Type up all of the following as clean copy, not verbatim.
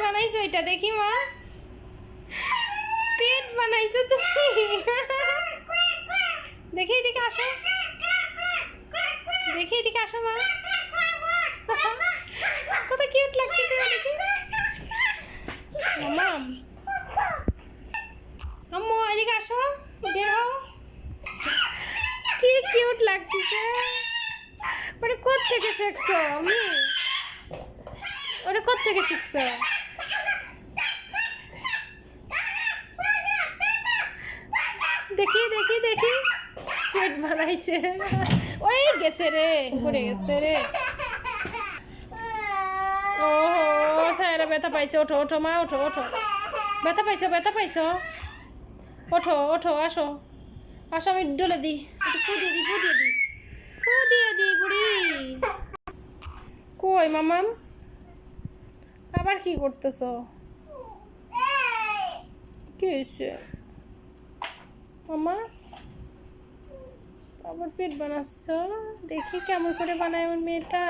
বানাইছো এটা দেখি মা পেট বানাইছো তুমি দেখি এদিকে আসো দেখি এদিকে আসো মা কত কিউট লাগতেছে দেখি মাম আম্মু এদিকে আসো বের হও কি কিউট লাগতেছে ওরে কোত্থেকে শিখছো আমি ওরে কোত্থেকে শিখছো দেখি দেখি দেখি পেট বানাইছে ওই গেছে রে পড়ে গেছে রে ও সায়রা ব্যথা পাইছে ওঠো ওঠো মা ওঠো ওঠো ব্যথা পাইছো ওঠো ওঠো আসো আসো আমি ডলে দিই ফু দিয়ে দি বুড়ি কই মামাম আবার কি করতেছো কি হয়েছে মামা আবার পেট বানাচ্ছ দেখি কেমন করে বানায় আমার মেয়েটা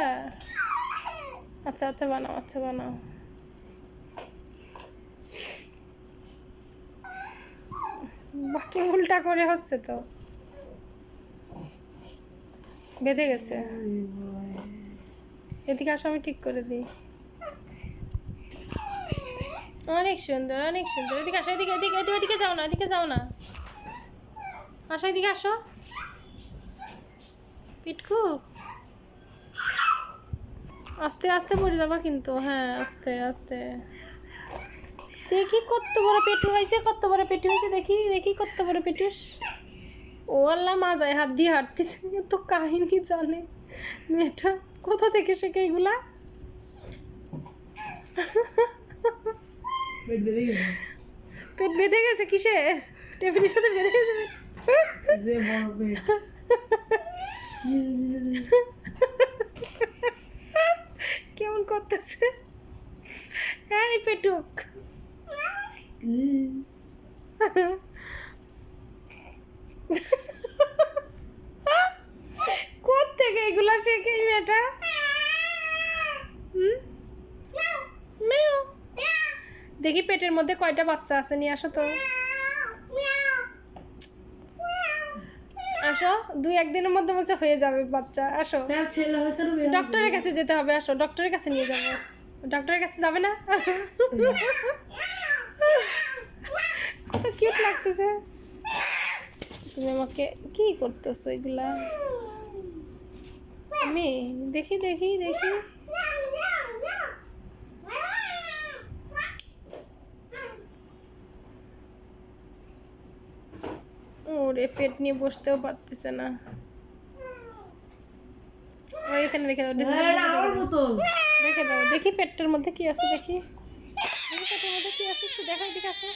আচ্ছা আচ্ছা বানাও বাটি উল্টা করে হচ্ছে তো বেঁধে গেছে এদিকে আসো আমি ঠিক করে দিই অনেক সুন্দর এদিকে আসো এদিকে যাও না আসো এদিকে আসো পিটকু আস্তে আস্তে পড়ে যাবা কিন্তু হ্যাঁ আস্তে আস্তে দেখি কত বড় পেটু হয়েছে দেখি কত বড় পেটুস ও আল্লাহ মাজায় হাত দিয়ে হাঁটতেছে তো কাহিনী জানে মেয়েটা কোথা থেকে শেখে এগুলা পেট বেঁধে গেছে কিসে টেবিলের সাথে বেঁধে গেছে কেমন করতেছে এই পেটুক কোত্থেকে এগুলা শেখে মেয়েটা দেখি পেটের মধ্যে কয়টা বাচ্চা আছে নিয়ে আসো তো আসো 2-1 দিনের মধ্যে মধ্যে হয়ে যাবে বাচ্চা আসো ডক্টরের কাছে যেতে হবে আসো ডক্টরের কাছে নিয়ে যাবো ডক্টরের কাছে যাবে না কত কিউট লাগতেছে তুমি আমাকে কি করতেছো এগুলা আমি দেখি ওরে পেট নিয়ে বসতেও পারতেছে না ওই এখানে রেখে দাও দেখি পেটটার মধ্যে কি আছে দেখি পেটের মধ্যে কি আছে একটু দেখা এদিকে আসো